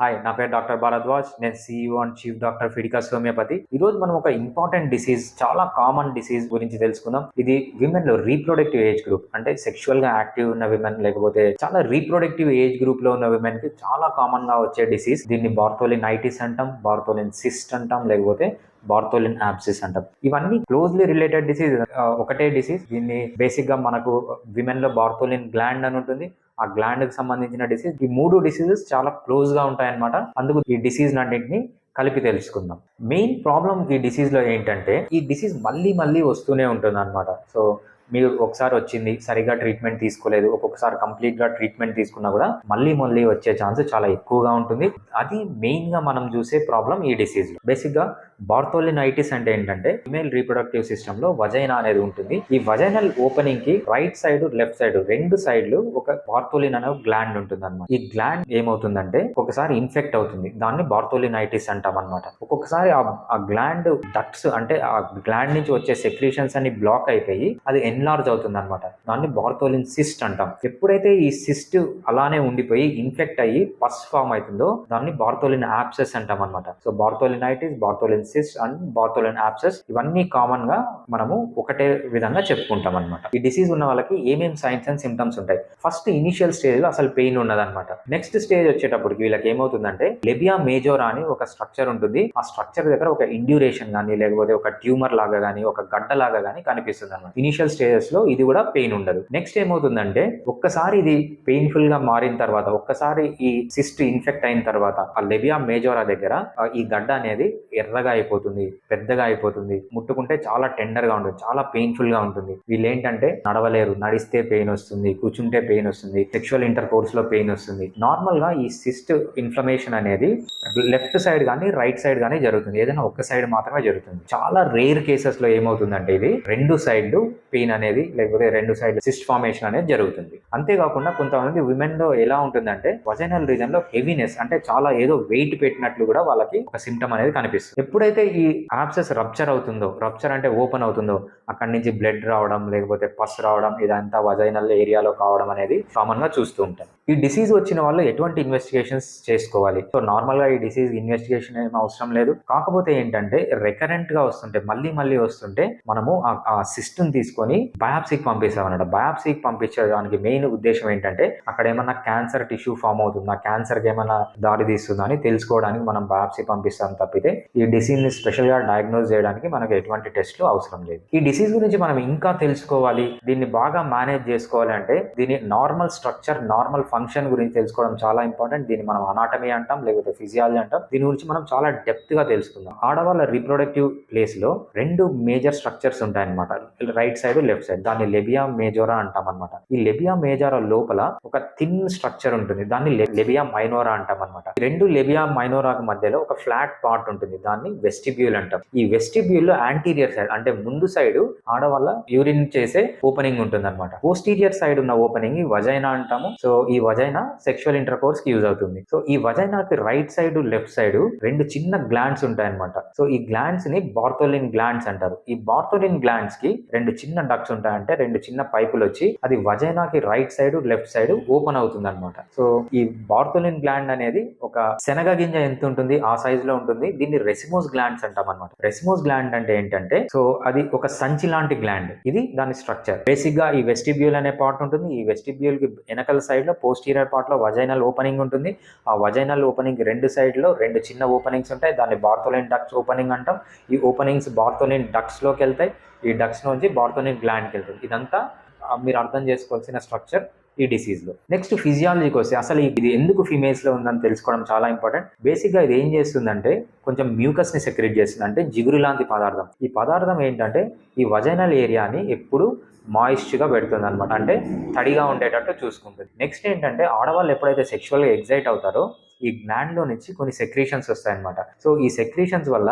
Hi, నా పేరు doctor Bharadwaj. నేను CEO అండ్ చీఫ్ డాక్టర్ ఫిడికాస్ హోమియోపతి. ఈ రోజు మనం ఒక ఇంపార్టెంట్ డిసీజ్, చాలా కామన్ డిసీజ్ గురించి తెలుసుకుందాం. ఇది విమెన్ లో రీప్రొడక్టివ్ ఏజ్ గ్రూప్, అంటే సెక్షువల్ గా యాక్టివ్ ఉన్న విమెన్, లేకపోతే చాలా రీప్రొడక్టివ్ ఏజ్ గ్రూప్ లో ఉన్న విమెన్ కి చాలా కామన్ గా వచ్చే డిసీజ్. దీన్ని బార్తోలినైటిస్ అంటాం, బార్తోలిన్ సిస్ట్ అంటాం, లేకపోతే బార్తోలిన్ యాబ్సిస్ అంటాం. ఇవన్నీ క్లోజ్లీ రిలేటెడ్ డిసీజ్, ఒకటే డిసీజ్. దీన్ని బేసిక్ గా మనకు విమెన్ లో బార్తోలిన్ గ్లాండ్ అని ఉంటుంది. ఆ గ్లాండ్ కి సంబంధించిన డిసీజ్. ఈ మూడు డిసీజెస్ చాలా క్లోజ్ గా ఉంటాయన్నమాట. అందుకు ఈ డిసీజ్ అన్నింటినీ కలిపి తెలుసుకుందాం. మెయిన్ ప్రాబ్లం ఈ డిసీజ్ లో ఏంటంటే, ఈ డిసీజ్ మళ్ళీ మళ్ళీ వస్తూనే ఉంటుంది అనమాట. సో మీరు ఒకసారి వచ్చింది, సరిగా ట్రీట్మెంట్ తీసుకోలేదు, ఒక్కొక్కసారి కంప్లీట్ గా ట్రీట్మెంట్ తీసుకున్నా కూడా మళ్ళీ మళ్ళీ వచ్చే ఛాన్స్ చాలా ఎక్కువగా ఉంటుంది. అది మెయిన్ గా మనం చూసే ప్రాబ్లం ఈ డిసీజ్ లో. బేసిక్ గా బార్తోలినైటిస్ అంటే ఏంటంటే, ఫిమేల్ రీప్రొడక్టివ్ సిస్టమ్ లో వజైనా అనేది ఉంటుంది. ఈ వజైనల్ ఓపెనింగ్ కి రైట్ సైడ్, లెఫ్ట్ సైడ్ రెండు సైడ్లు ఒక బార్తోలిన్ అనే గ్లాండ్ ఉంటుంది అనమాట. ఈ గ్లాండ్ ఏమవుతుందంటే ఒకసారి ఇన్ఫెక్ట్ అవుతుంది, దాన్ని బార్తోలినైటిస్ అంటాం అనమాట. ఒక్కొక్కసారి ఆ గ్లాండ్ డక్ట్స్, అంటే ఆ గ్లాండ్ నుంచి వచ్చే సెక్రీషన్స్ అన్ని బ్లాక్ అయిపోయి అది ఎన్లార్జ్ అవుతుంది అనమాట. దాన్ని బార్తోలిన్ సిస్ట్ అంటాం. ఎప్పుడైతే ఈ సిస్ట్ అలానే ఉండిపోయి ఇన్ఫెక్ట్ అయ్యి పస్ ఫామ్ అవుతుందో దాన్ని బార్తోలిన్ యాబ్సెస్ అంటాం అనమాట. So bartholinitis, Bartholin cyst and Bartholin abscess ఇవన్నీ కామన్ గా మనము ఒకటే విధంగా చెప్పుకుంటాం అనమాట. ఈ డిసీజ్ ఉన్న వాళ్ళకి ఏమేమి సైన్స్ అండ్ సిమ్టమ్స్ ఉంటాయి? ఫస్ట్ ఇనిషియల్ స్టేజ్ లో అసలు పెయిన్ ఉన్నదన్నమాట. నెక్స్ట్ స్టేజ్ వచ్చేటప్పటికి వీళ్ళకి ఏమవుతుందంటే, లెబియా మేజోరా అని ఒక స్ట్రక్చర్ ఉంటుంది. ఆ స్ట్రక్చర్ దగ్గర ఒక ఇండ్యూరేషన్ కానీ, లేకపోతే ఒక ట్యూమర్ లాగా కానీ, ఒక గడ్డ లాగా కానీ కనిపిస్తుంది అనమాట. ఇనిషియల్ స్టేజెస్ లో ఇది కూడా పెయిన్ ఉండదు. నెక్స్ట్ ఏమవుతుందంటే, ఒక్కసారి ఇది పెయిన్ఫుల్ గా మారిన తర్వాత, ఒక్కసారి ఈ సిస్ట్ ఇన్ఫెక్ట్ అయిన తర్వాత ఆ లెబియా మేజోరా దగ్గర ఈ గడ్డ అనేది ఎర్రగా అయిపోతుంది, పెద్దగా అయిపోతుంది. ముట్టుకుంటే చాలా టెండర్ గా ఉంటుంది, చాలా పెయిన్ఫుల్ గా ఉంటుంది. వీళ్ళు ఏంటంటే నడవలేరు, నడిస్తే పెయిన్ వస్తుంది, కూర్చుంటే పెయిన్ వస్తుంది, సెక్షువల్ ఇంటర్ కోర్స్ లో పెయిన్ వస్తుంది. నార్మల్ గా ఈ సిస్ట్ ఇన్ఫ్లమేషన్ అనేది లెఫ్ట్ సైడ్ కానీ రైట్ సైడ్ కానీ జరుగుతుంది, ఏదైనా ఒక్క సైడ్ మాత్రమే జరుగుతుంది. చాలా రేర్ కేసెస్ లో ఏమవుతుందంటే, ఇది రెండు సైడ్లు పెయిన్ అనేది, లేకపోతే రెండు సైడ్ సిస్ట్ ఫార్మేషన్ అనేది జరుగుతుంది. అంతేకాకుండా కొంతమంది విమెన్ లో ఎలా ఉంటుందంటే, వజైనల్ రీజన్ లో హెవీనెస్, అంటే చాలా ఏదో వెయిట్ పెట్టినట్లు కూడా వాళ్ళకి ఒక సిమ్టమ్ అనేది కనిపిస్తుంది. ఎప్పుడైతే ఈ యాబ్సెస్ రప్చర్ అవుతుందో, రప్చర్ అంటే ఓపెన్ అవుతుందో, అక్కడి నుంచి బ్లడ్ రావడం, లేకపోతే పస్ రావడం, ఇదంతా వజైనల్ ఏరియాలో కావడం అనేది కామన్ గా చూస్తూ ఉంటాం. ఈ డిసీజ్ వచ్చిన వాళ్ళు ఎటువంటి ఇన్వెస్టిగేషన్స్ చేసుకోవాలి? సో నార్మల్ గా ఈ డిసీజ్ ఇన్వెస్టిగేషన్ ఏం అవసరం లేదు. కాకపోతే ఏంటంటే, రికరెంట్ గా వస్తుంటే, మళ్ళీ మళ్ళీ వస్తుంటే మనము ఆ సిస్టమ్ తీసుకొని బయాప్సీకి పంపిస్తామన్నమాట. బయాప్సీకి పంపించడానికి మెయిన్ ఉద్దేశం ఏంటంటే, అక్కడ ఏమన్నా క్యాన్సర్ టిష్యూ ఫామ్ అవుతుందా, క్యాన్సర్ కి ఏమైనా దారి తీస్తుందా అని తెలుసుకోవడానికి మనం బయాప్సీ పంపిస్తాం తప్పితే ఈ డిసీజ్ ని స్పెషల్ గా డయాగ్నోస్ చేయడానికి మనకు ఎటువంటి టెస్ట్లు అవసరం లేదు. ఈ డిసీజ్ గురించి మనం ఇంకా తెలుసుకోవాలి, దీన్ని బాగా మేనేజ్ చేసుకోవాలి అంటే, దీని నార్మల్ స్ట్రక్చర్, నార్మల్ ఫంక్షన్ గురించి తెలుసుకోవడం చాలా ఇంపార్టెంట్. దీన్ని మనం అనాటమీ అంటాం, లేకపోతే ఫిజియాలజీ అంటాం. దీని గురించి మనం చాలా డెప్త్ గా తెలుసుకుందాం. ఆడవాళ్ళ రీప్రొడక్టివ్ ప్లేస్ లో రెండు మేజర్ స్ట్రక్చర్స్ ఉంటాయన్నమాట, రైట్ సైడ్, లెఫ్ట్ సైడ్. దాన్ని లెబియా మేజోరా అంటాం అనమాట. ఈ లెబియా మేజోరా లోపల ఒక థిన్ స్ట్రక్చర్ ఉంటుంది, దాన్ని లెబియా మైనోరా అంటాం అనమాట. ఈ రెండు లెబియా మైనోరాకు మధ్యలో ఒక ఫ్లాట్ పార్ట్ ఉంటుంది, దాన్ని వెస్టిబ్యూల్ అంటాం. ఈ వెస్టిబ్యూల్ లో యాంటీరియర్ సైడ్, అంటే ముందు సైడ్ ఆడవాళ్ళ యూరిన్ చేసే ఓపెనింగ్ ఉంటుంది అనమాట. పోస్టీరియర్ సైడ్ ఉన్న ఓపెనింగ్ వజైనా అంటాము. సో ఈ వజైనా సెక్షువల్ ఇంటర్ కోర్స్ కి యూజ్ అవుతుంది. సో ఈ వజైనాకి రైట్ సైడ్, లెఫ్ట్ సైడ్ రెండు చిన్న గ్లాండ్స్ ఉంటాయి అనమాట. సో ఈ గ్లాండ్స్ ని బార్తోలిన్ గ్లాండ్స్ అంటారు. ఈ బార్తోలిన్ గ్లాండ్స్ కి రెండు చిన్న డక్ట్స్ ఉంటాయంటే, రెండు చిన్న పైపులు వచ్చి అది వజైనాకి right side, left side open అవుతుంది అనమాట. సో ఈ బార్తోలిన్ గ్లాండ్ అనేది ఒక శనగ గింజ ఎంత ఉంటుంది ఆ సైజ్ లో ఉంటుంది. దీన్ని రెసిమోస్ గ్లాండ్స్ అంటాం అనమాట. రెసిమోస్ గ్లాండ్ అంటే ఏంటంటే, సో అది ఒక సంచి లాంటి గ్లాండ్. ఇది దాని స్ట్రక్చర్. బేసిక్ గా ఈ వెస్టిబ్యూల్ అనే పార్ట్ ఉంటుంది. ఈ వెస్టిబ్యూల్ కి వెనకల సైడ్ లో, పోస్టీరియర్ పార్ట్ లో వజైనల్ ఓపెనింగ్ ఉంటుంది. ఆ వజైనల్ ఓపెనింగ్ రెండు సైడ్ లో రెండు చిన్న ఓపెనింగ్స్ ఉంటాయి, దాన్ని బార్తోలిన్ డక్ట్స్ ఓపెనింగ్ అంటాం. ఈ ఓపెనింగ్స్ బార్తోలిన్ డక్ట్స్ లోకి వెళ్తాయి, ఈ డక్ట్స్ నుంచి బార్తోలిన్ గ్లాండ్కి వెళ్తుంది. ఇదంతా మీరు అర్థం చేసుకోవాల్సిన స్ట్రక్చర్ ఈ డిసీజ్ లో. నెక్స్ట్ ఫిజియాలజీకి వస్తే, అసలు ఇది ఎందుకు ఫీమేల్స్ లో ఉందని తెలుసుకోవడం చాలా ఇంపార్టెంట్. బేసిక్ గా ఇది ఏం చేస్తుందంటే, కొంచెం మ్యూకస్ ని సెక్రెట్ చేస్తుంది, అంటే జిగురు లాంటి పదార్థం. ఈ పదార్థం ఏంటంటే ఈ వజైనల్ ఏరియాని ఎప్పుడు మాయిస్ట్ గా పెడుతుంది అనమాట, అంటే తడిగా ఉండేటట్టు చూసుకుంటుంది. నెక్స్ట్ ఏంటంటే, ఆడవాళ్ళు ఎప్పుడైతే సెక్షువల్ గా ఎగ్జైట్ అవుతారో ఈ గ్లాండ్ లో నుంచి కొన్ని సెక్రీషన్స్ వస్తాయన్నమాట. సో ఈ సెక్రీషన్స్ వల్ల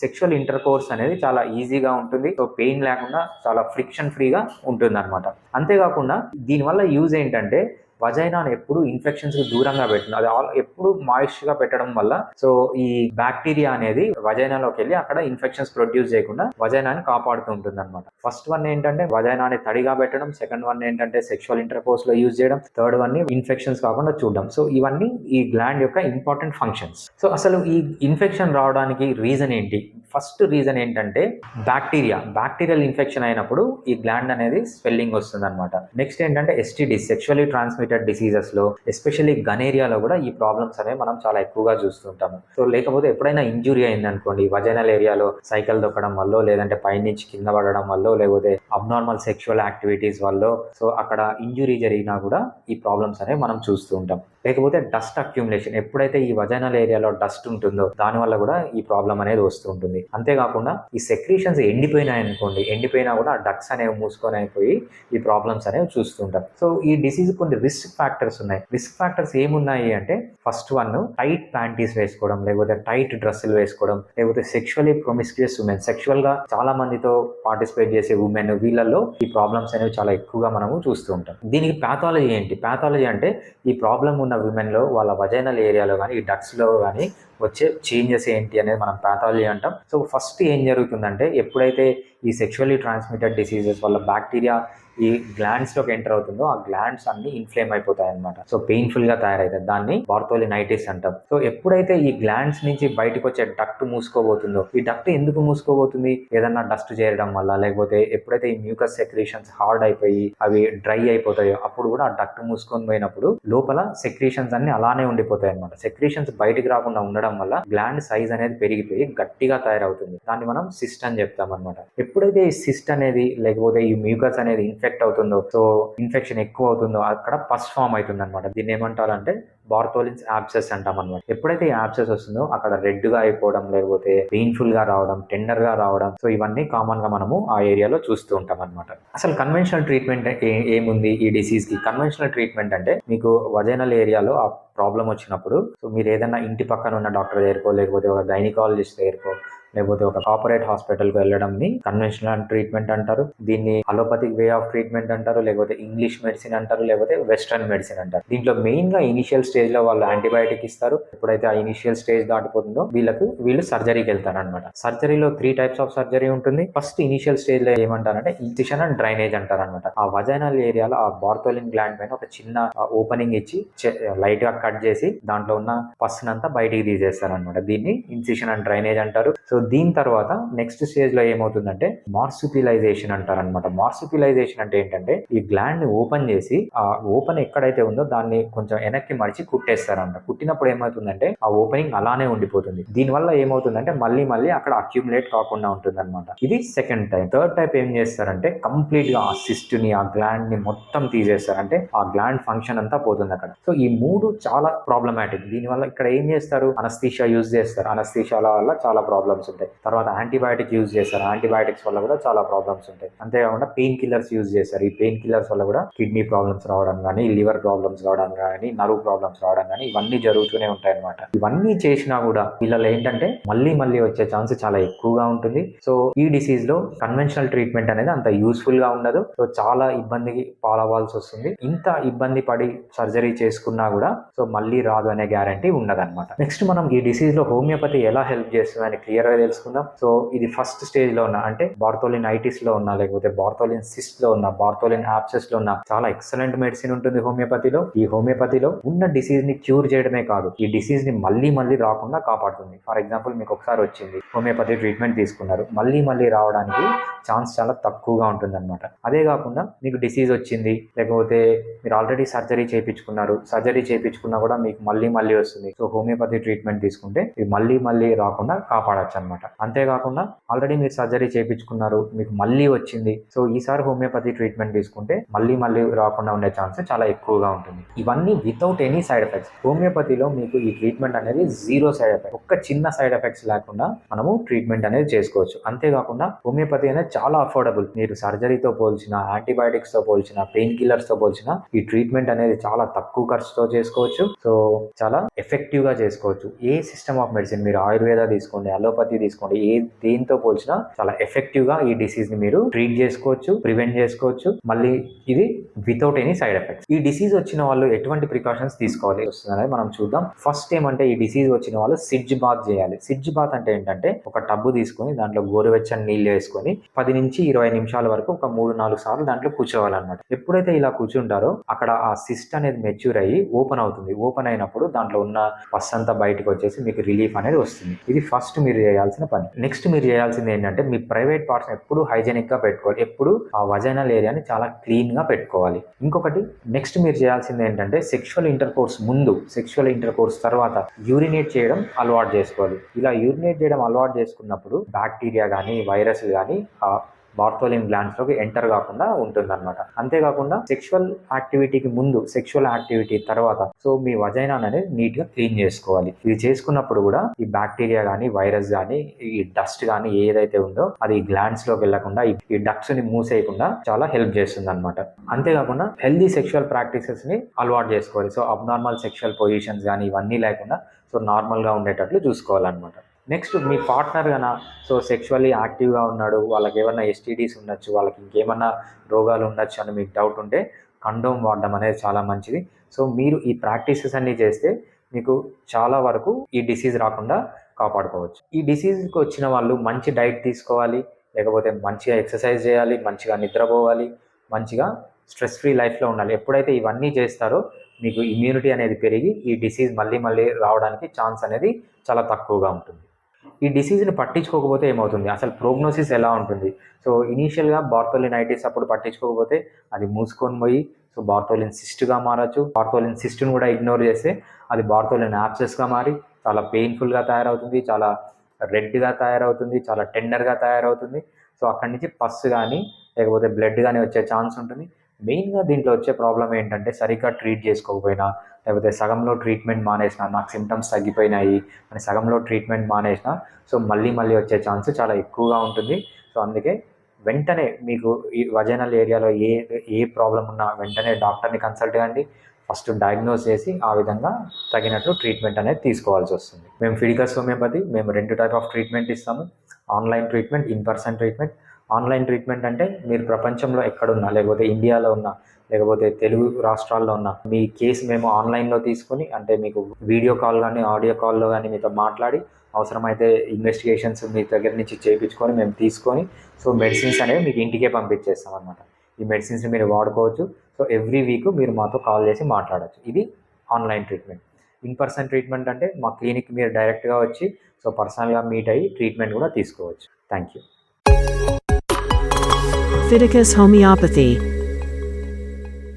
సెక్షువల్ ఇంటర్ కోర్స్ అనేది చాలా ఈజీగా ఉంటుంది. సో పెయిన్ లేకుండా చాలా ఫ్రిక్షన్ ఫ్రీగా ఉంటుంది అనమాట. అంతేకాకుండా దీనివల్ల యూజ్ ఏంటంటే, వజైనాను ఎప్పుడు ఇన్ఫెక్షన్స్ కి దూరంగా పెట్టింది. అది ఎప్పుడు మాయిస్ట్ గా పెట్టడం వల్ల సో ఈ బ్యాక్టీరియా అనేది వజైనాలోకి వెళ్ళి అక్కడ ఇన్ఫెక్షన్స్ ప్రొడ్యూస్ చేయకుండా వజైనాని కాపాడుతూ ఉంటుంది అనమాట. ఫస్ట్ వన్ ఏంటంటే వజైనాని తడిగా పెట్టడం, సెకండ్ వన్ ఏంటంటే సెక్షువల్ ఇంటర్కోర్స్ లో యూజ్ చేయడం, థర్డ్ వన్ ఇన్ఫెక్షన్స్ కాకుండా చూడడం. సో ఇవన్నీ ఈ గ్లాండ్ యొక్క ఇంపార్టెంట్ ఫంక్షన్స్. సో అసలు ఈ ఇన్ఫెక్షన్ రావడానికి రీజన్ ఏంటి? ఫస్ట్ రీజన్ ఏంటంటే బ్యాక్టీరియల్ ఇన్ఫెక్షన్ అయినప్పుడు ఈ గ్లాండ్ అనేది స్వెల్లింగ్ వస్తుంది అనమాట. నెక్స్ట్ ఏంటంటే ఎస్టీడీ, సెక్షువల్లీ ట్రాన్స్మిటెడ్ డిసీజెస్ లో ఎస్పెషల్లీ గనేరియాలో కూడా ఈ ప్రాబ్లమ్స్ అనేవి మనం చాలా ఎక్కువగా చూస్తుంటాము. సో లేకపోతే ఎప్పుడైనా ఇంజురీ అయింది అనుకోండి, వజైనల్ ఏరియాలో సైకిల్ దొక్కడం వల్ల, లేదంటే పైనుంచి కింద పడడం వల్ల, లేకపోతే అబ్నార్మల్ సెక్షువల్ యాక్టివిటీస్ వల్ల సో అక్కడ ఇంజురీ జరిగినా కూడా ఈ ప్రాబ్లమ్స్ అనేవి మనం చూస్తూ ఉంటాం. లేకపోతే డస్ట్ అక్యుములేషన్, ఎప్పుడైతే ఈ వజైనల్ ఏరియాలో డస్ట్ ఉంటుందో దానివల్ల కూడా ఈ ప్రాబ్లం అనేది వస్తూ ఉంటుంది. అంతేకాకుండా ఈ సెక్రీషన్స్ ఎండిపోయినా కూడా ఆ డక్ట్స్ అనేవి మూసుకొని అయిపోయి ఈ ప్రాబ్లమ్స్ అనేవి చూస్తూ ఉంటాం. సో ఈ డిసీజ్ కొన్ని రిస్క్ ఫ్యాక్టర్స్ ఉన్నాయి. రిస్క్ ఫ్యాక్టర్స్ ఏమున్నాయి అంటే ఫస్ట్ వన్ టైట్ ప్యాంటీస్ వేసుకోవడం, లేకపోతే టైట్ డ్రెస్సులు వేసుకోవడం, లేకపోతే సెక్షువల్లీ ప్రొమిస్క్యూస్ ఉమెన్, సెక్షువల్ గా చాలా మందితో పార్టిసిపేట్ చేసే ఉమెన్, వీళ్ళల్లో ఈ ప్రాబ్లమ్స్ అనేవి చాలా ఎక్కువగా మనము చూస్తూ ఉంటాం. దీనికి ప్యాథాలజీ ఏంటి? ప్యాథాలజీ అంటే ఈ ప్రాబ్లం ఉన్న విమెన్ లో వాళ్ళ వజైనల్ ఏరియాలో కానీ ఈ డక్ట్స్ లో కానీ వచ్చే చేంజెస్ ఏంటి అనేది మనం ప్యాథాలజీ అంటాం. సో ఫస్ట్ ఏం జరుగుతుందంటే ఎప్పుడైతే ఈ సెక్షువల్లీ ట్రాన్స్మిటెడ్ డిసీజెస్ వల్ల బ్యాక్టీరియా ఈ గ్లాండ్స్ లోకి ఎంటర్ అవుతుందో ఆ గ్లాండ్స్ అన్ని ఇన్ఫ్లేమ్ అయిపోతాయి అనమాట. సో పెయిన్ఫుల్ గా తయారైతుంది. దాన్ని బార్థోలినైటిస్ అంటాం. సో ఎప్పుడైతే ఈ గ్లాండ్స్ నుంచి బయటకు వచ్చే డక్ట్ మూసుకోబోతుందో, ఈ డక్ట్ ఎందుకు మూసుకోబోతుంది? ఏదన్నా డస్ట్ చేరడం వల్ల, లేకపోతే ఎప్పుడైతే ఈ మ్యూకస్ సెక్రీషన్స్ హార్డ్ అయిపోయి అవి డ్రై అయిపోతాయో అప్పుడు కూడా ఆ డక్ట్ మూసుకొని పోయినప్పుడు లోపల సెక్రీషన్స్ అన్ని అలానే ఉండిపోతాయి అనమాట. సెక్రీషన్స్ బయటికి రాకుండా ఉండడం వల్ల గ్లాండ్ సైజ్ అనేది పెరిగిపోయి గట్టిగా తయారవుతుంది. దాన్ని మనం సిస్ట్ అని చెప్తాం అనమాట. ఎప్పుడైతే ఈ సిస్ట్ అనేది లేకపోతే ఈ మ్యూకస్ అనేది ఇన్ఫెక్ట్ అవుతుందో, సో ఇన్ఫెక్షన్ ఎక్కువ అవుతుందో అక్కడ పస్ ఫామ్ అవుతుంది అనమాట. దీన్ని ఏమంటారంటే బార్థోలిన్స్ యాబ్సెస్ అంటాం అనమాట. ఎప్పుడైతే ఈ యాబ్సెస్ వస్తుందో అక్కడ రెడ్ గా అయిపోవడం, లేకపోతే పెయిన్ఫుల్ గా రావడం, టెండర్ గా రావడం, సో ఇవన్నీ కామన్ గా మనము ఆ ఏరియాలో చూస్తూ ఉంటాం అనమాట. అసలు కన్వెన్షనల్ ట్రీట్మెంట్ ఏముంది ఈ డిసీజ్ కి? కన్వెన్షనల్ ట్రీట్మెంట్ అంటే మీకు వజైనల్ ఏరియాలో ఆ ప్రాబ్లం వచ్చినప్పుడు సో మీరు ఏదైనా ఇంటి పక్కన ఉన్న డాక్టర్ దగ్గరకో, లేకపోతే ఒక గైనకాలజిస్ట్ దగ్గరకో, లేకపోతే ఒక కార్పొరేట్ హాస్పిటల్కి వెళ్ళడం ని కన్వెన్షనల్ ట్రీట్మెంట్ అంటారు. దీన్ని అలోపతిక్ వే ఆఫ్ ట్రీట్మెంట్ అంటారు, లేకపోతే ఇంగ్లీష్ మెడిసిన్ అంటారు, లేకపోతే వెస్ట్రన్ మెడిసిన్ అంటారు. దీంట్లో మెయిన్ గా ఇనిషియల్ స్టేజ్ లో వాళ్ళు యాంటీబయాటిక్ ఇస్తారు. ఎప్పుడైతే ఆ ఇనిషియల్ స్టేజ్ దాటిపోతుందో వీళ్ళు సర్జరీకి వెళ్తారు అనమాట. సర్జరీలో 3 టైప్స్ ఆఫ్ సర్జరీ ఉంటుంది. ఫస్ట్ ఇనిషియల్ స్టేజ్ లో ఏమంటారంటే ఇన్సిషన్ అండ్ డ్రైనేజ్ అంటారు అనమాట. ఆ వజైనల్ ఏరియాలో ఆ బార్థోలిన్ గ్లాండ్ పైన ఒక చిన్న ఓపెనింగ్ ఇచ్చి లైట్ గా కట్ చేసి దాంట్లో ఉన్న పస్ అంతా బయటికి తీసేస్తారు అనమాట. దీన్ని ఇన్సిషన్ అండ్ డ్రైనేజ్ అంటారు. సో దీని తర్వాత నెక్స్ట్ స్టేజ్ లో ఏమవుతుందంటే మార్సుపిలైజేషన్ అంటారు అనమాట. మార్సుపిలైజేషన్ అంటే ఏంటంటే ఈ గ్లాండ్ ని ఓపెన్ చేసి ఆ ఓపెన్ ఎక్కడైతే ఉందో దాన్ని కొంచెం వెనక్కి మడిచి కుట్టేస్తారంట. కుట్టినప్పుడు ఏమవుతుందంటే ఆ ఓపెనింగ్ అలానే ఉండిపోతుంది. దీనివల్ల ఏమవుతుందంటే మళ్ళీ అక్కడ అక్యుములేట్ కాకుండా ఉంటుంది అనమాట. ఇది సెకండ్ టైప్. థర్డ్ టైప్ ఏం చేస్తారంటే కంప్లీట్ గా ఆ సిస్ట్ ని, ఆ గ్లాండ్ ని మొత్తం తీసేస్తారంటే ఆ గ్లాండ్ ఫంక్షన్ అంతా పోతుంది అక్కడ. సో ఈ 3 చాలా ప్రాబ్లమాటిక్. దీనివల్ల ఇక్కడ ఏం చేస్తారు? అనస్థీషియా యూజ్ చేస్తారు. అనస్థీషియా వల్ల చాలా ప్రాబ్లమ్స్ ఉంటాయి. తర్వాత యాంటీబయాటిక్ యూజ్ చేస్తారు. యాంటీబయాటిక్స్ వల్ల కూడా చాలా ప్రాబ్లమ్స్ ఉంటాయి. అంతేకాకుండా పెయిన్ కిల్లర్స్ యూజ్ చేస్తారు. ఈ పెయిన్ కిల్లర్స్ వల్ల కూడా కిడ్నీ ప్రాబ్లమ్స్ రావడం కానీ, లివర్ ప్రాబ్లమ్స్ రావడం కానీ, నర్వ్ ప్రాబ్లమ్స్ రావడం కానీ ఇవన్నీ జరుగుతూనే ఉంటాయి అనమాట. ఇవన్నీ చేసినా కూడా వీళ్ళలో ఏంటంటే మళ్ళీ వచ్చే ఛాన్స్ చాలా ఎక్కువగా ఉంటుంది. సో ఈ డిసీజ్ లో కన్వెన్షనల్ ట్రీట్మెంట్ అనేది అంత యూస్ఫుల్ గా ఉండదు. సో చాలా ఇబ్బందికి పాలవాల్సి వస్తుంది. ఇంత ఇబ్బంది పడి సర్జరీ చేసుకున్నా కూడా సో మళ్ళీ రాదు అనే గ్యారంటీ ఉండదన్నమాట. నెక్స్ట్ మనం ఈ డిసీజ్ లో హోమియోపతి ఎలా హెల్ప్ చేస్తుంది అని క్లియర్ గా తెలుసుకుందాం. సో ఇది ఫస్ట్ స్టేజ్ లో ఉన్న అంటే బార్థోలినైటిస్ లో ఉన్న, లేకపోతే బార్థోలిన్ సిస్ట్ లో ఉన్న, బార్థోలిన్ యాబ్సెస్ లో ఉన్న చాలా ఎక్సలెంట్ మెడిసిన్ ఉంటుంది హోమియోపతిలో. ఈ హోమియోపతిలో ఉన్న డిసీజ్ ని క్యూర్ చేయడమే కాదు, ఈ డిసీజ్ ని మళ్ళీ రాకుండా కాపాడుతుంది. ఫర్ ఎగ్జాంపుల్ మీకు ఒకసారి వచ్చింది, హోమియోపతి ట్రీట్మెంట్ తీసుకున్నారు, మళ్ళీ రావడానికి ఛాన్స్ చాలా తక్కువగా ఉంటుంది అనమాట. అదే కాకుండా మీకు డిసీజ్ వచ్చింది, లేకపోతే మీరు ఆల్రెడీ సర్జరీ చేయించుకున్నారు, సర్జరీ చేయించుకున్నా కూడా మీకు మళ్ళీ వస్తుంది. సో హోమియోపతి ట్రీట్మెంట్ తీసుకుంటే ఇది మళ్ళీ రాకుండా కాపాడచ్చు అనమాట. అంతేకాకుండా ఆల్రెడీ మీరు సర్జరీ చేయించుకున్నారు, మీకు మళ్ళీ వచ్చింది, సో ఈసారి హోమియోపతి ట్రీట్మెంట్ తీసుకుంటే మళ్ళీ రాకుండా ఉండే ఛాన్స్ చాలా ఎక్కువగా ఉంటుంది. ఇవన్నీ వితౌట్ ఎనీ సైడ్ ఎఫెక్ట్స్. హోమియోపతిలో మీకు ఈ ట్రీట్మెంట్ అనేది జీరో సైడ్ ఎఫెక్ట్, ఒక్క చిన్న సైడ్ ఎఫెక్ట్స్ లేకుండా మనము ట్రీట్మెంట్ అనేది చేసుకోవచ్చు. అంతేకాకుండా హోమియోపతి అనేది చాలా అఫోర్డబుల్. మీరు సర్జరీతో పోల్చిన, యాంటీబయాటిక్స్ తో పోల్చిన, పెయిన్ కిల్లర్స్ తో పోల్చిన ఈ ట్రీట్మెంట్ అనేది చాలా తక్కువ ఖర్చుతో చేసుకోవచ్చు. సో చాలా ఎఫెక్టివ్ గా చేసుకోవచ్చు. ఏ సిస్టమ్ ఆఫ్ మెడిసిన్ మీరు ఆయుర్వేద తీసుకోండి, అలోపతి తీసుకోండి, దేంతో పోల్చినా చాలా ఎఫెక్టివ్ గా ఈ డిసీజ్ ని మీరు ట్రీట్ చేసుకోవచ్చు, ప్రివెంట్ చేసుకోవచ్చు. మళ్ళీ ఇది వితౌట్ ఎనీ సైడ్ ఎఫెక్ట్స్. ఈ డిసీజ్ వచ్చిన వాళ్ళు ఎటువంటి ప్రికాషన్స్ తీసుకోవాలి వస్తుందనేది మనం చూద్దాం. ఫస్ట్ ఏమంటే ఈ డిసీజ్ వచ్చిన వాళ్ళు సిడ్జ్ బాత్ చేయాలి. సిడ్జ్ బాత్ అంటే ఏంటంటే ఒక టబ్బు తీసుకొని దాంట్లో గోరువెచ్చని నీళ్ళు వేసుకొని 10 నుంచి 20 నిమిషాల వరకు ఒక 3-4 సార్లు దాంట్లో కూర్చోవాలన్నమాట. ఎప్పుడైతే ఇలా కూర్చుంటారో అక్కడ ఆ సిస్ట్ అనేది మెచ్యూర్ అయ్యి ఓపెన్ అవుతుంది. ఓపెన్ అయినప్పుడు దాంట్లో ఉన్న పస్ అంతా బయటకు వచ్చేసి మీకు రిలీఫ్ అనేది వస్తుంది. ఇది ఫస్ట్ మీరు చేయాల్సిన పని. నెక్స్ట్ మీరు చేయాల్సింది ఏంటంటే మీ ప్రైవేట్ పార్ట్స్ ఎప్పుడు హైజెనిక్ గా పెట్టుకోవాలి. ఎప్పుడు ఆ వజైనల్ ఏరియాని చాలా క్లీన్ గా పెట్టుకోవాలి. ఇంకొకటి నెక్స్ట్ మీరు చేయాల్సింది ఏంటంటే సెక్షువల్ ఇంటర్ కోర్స్ ముందు, సెక్షువల్ ఇంటర్ కోర్స్ తర్వాత యూరినేట్ చేయడం అలవాటు చేసుకోవాలి. ఇలా యూరినేట్ చేయడం అలవాటు చేసుకున్నప్పుడు బ్యాక్టీరియా కానీ వైరస్ కానీ బార్థోలిన్ గ్లాండ్స్ లోకి ఎంటర్ కాకుండా ఉంటుందన్నమాట. అంతేకాకుండా సెక్షువల్ యాక్టివిటీకి ముందు, సెక్షువల్ యాక్టివిటీ తర్వాత సో మీ వజైనా అనేది నీట్ గా క్లీన్ చేసుకోవాలి. ఇది చేసుకున్నప్పుడు కూడా ఈ బ్యాక్టీరియా కానీ వైరస్ కానీ ఈ డస్ట్ కానీ ఏదైతే ఉందో అది గ్లాండ్స్ లోకి వెళ్లకుండా ఈ డక్ట్స్ ని మూసేయకుండా చాలా హెల్ప్ చేస్తుంది అనమాట. అంతేకాకుండా హెల్దీ సెక్షువల్ ప్రాక్టీసెస్ ని అలవాటు చేసుకోవాలి. సో అబ్నార్మల్ సెక్షువల్ పొజిషన్స్ కానీ ఇవన్నీ లేకుండా సో నార్మల్ గా ఉండేటట్లు చూసుకోవాలన్నమాట. నెక్స్ట్ మీ పార్ట్నర్ కన్నా సో సెక్షువల్లీ యాక్టివ్గా ఉన్నాడు, వాళ్ళకి ఏమన్నా ఎస్టీడీస్ ఉండొచ్చు, వాళ్ళకి ఇంకేమన్నా రోగాలు ఉండొచ్చు అని మీకు డౌట్ ఉంటే కండోమ్ వాడడం అనేది చాలా మంచిది. సో మీరు ఈ ప్రాక్టీసెస్ అన్నీ చేస్తే మీకు చాలా వరకు ఈ డిసీజ్ రాకుండా కాపాడుకోవచ్చు. ఈ డిసీజ్కి వచ్చిన వాళ్ళు మంచి డైట్ తీసుకోవాలి, లేకపోతే మంచిగా ఎక్సర్సైజ్ చేయాలి, మంచిగా నిద్రపోవాలి, మంచిగా స్ట్రెస్ ఫ్రీ లైఫ్లో ఉండాలి. ఎప్పుడైతే ఇవన్నీ చేస్తారో మీకు ఇమ్యూనిటీ అనేది పెరిగి ఈ డిసీజ్ మళ్ళీ రావడానికి ఛాన్స్ అనేది చాలా తక్కువగా ఉంటుంది. ఈ డిసీజ్ని పట్టించుకోకపోతే ఏమవుతుంది, అసలు ప్రోగ్నోసిస్ ఎలా ఉంటుంది? సో ఇనీషియల్గా బార్థోలినైటిస్ అప్పుడు పట్టించుకోకపోతే అది మూసుకొని పోయి సో బార్థోలిన్ సిస్ట్గా మారచ్చు. బార్థోలిన్ సిస్ట్ను కూడా ఇగ్నోర్ చేస్తే అది బార్థోలిన్ యాబ్సెస్గా మారి చాలా పెయిన్ఫుల్గా తయారవుతుంది, చాలా రెడ్గా తయారవుతుంది, చాలా టెండర్గా తయారవుతుంది. సో అక్కడి నుంచి పస్ కానీ లేకపోతే బ్లడ్ కానీ వచ్చే ఛాన్స్ ఉంటుంది. మెయిన్గా దీంట్లో వచ్చే ప్రాబ్లం ఏంటంటే సరిగ్గా ట్రీట్ చేసుకోకపోయినా, లేకపోతే సగంలో ట్రీట్మెంట్ మానేసిన, నాకు సిమ్టమ్స్ తగ్గిపోయినాయి అని సగంలో ట్రీట్మెంట్ మానేసిన సో మళ్ళీ వచ్చే ఛాన్స్ చాలా ఎక్కువగా ఉంటుంది. సో అందుకే వెంటనే మీకు ఈ వజైనల్ ఏరియాలో ఏ ప్రాబ్లం ఉన్నా వెంటనే డాక్టర్ని కన్సల్ట్ కండి. ఫస్ట్ డయాగ్నోస్ చేసి ఆ విధంగా తగినట్లు ట్రీట్మెంట్ అనేది తీసుకోవాల్సి వస్తుంది. మేము ఫిడికస్ హోమియోపతి మేము 2 టైప్ ఆఫ్ ట్రీట్మెంట్ ఇస్తాము. Online treatment, in person treatment. Online treatment అంటే మీరు ప్రపంచంలో ఎక్కడున్నా, లేకపోతే ఇండియాలో ఉన్నా, లేకపోతే తెలుగు రాష్ట్రాల్లో ఉన్న మీ కేసు మేము ఆన్లైన్లో తీసుకొని, అంటే మీకు వీడియో కాల్ కానీ ఆడియో కాల్లో కానీ మీతో మాట్లాడి అవసరమైతే ఇన్వెస్టిగేషన్స్ మీ దగ్గర నుంచి చేయించుకొని మేము తీసుకొని సో మెడిసిన్స్ అనేవి మీకు ఇంటికే పంపించేస్తాం అన్నమాట. ఈ మెడిసిన్స్ మీరు వాడుకోవచ్చు. సో ఎవ్రీ వీక్ మీరు మాతో కాల్ చేసి మాట్లాడచ్చు. ఇది online treatment. In person treatment అంటే మా క్లినిక్ మీరు డైరెక్ట్గా వచ్చి సో పర్సనల్గా మీట్ అయ్యి ట్రీట్మెంట్ కూడా తీసుకోవచ్చు. Thank you. Fiticus Homeopathy.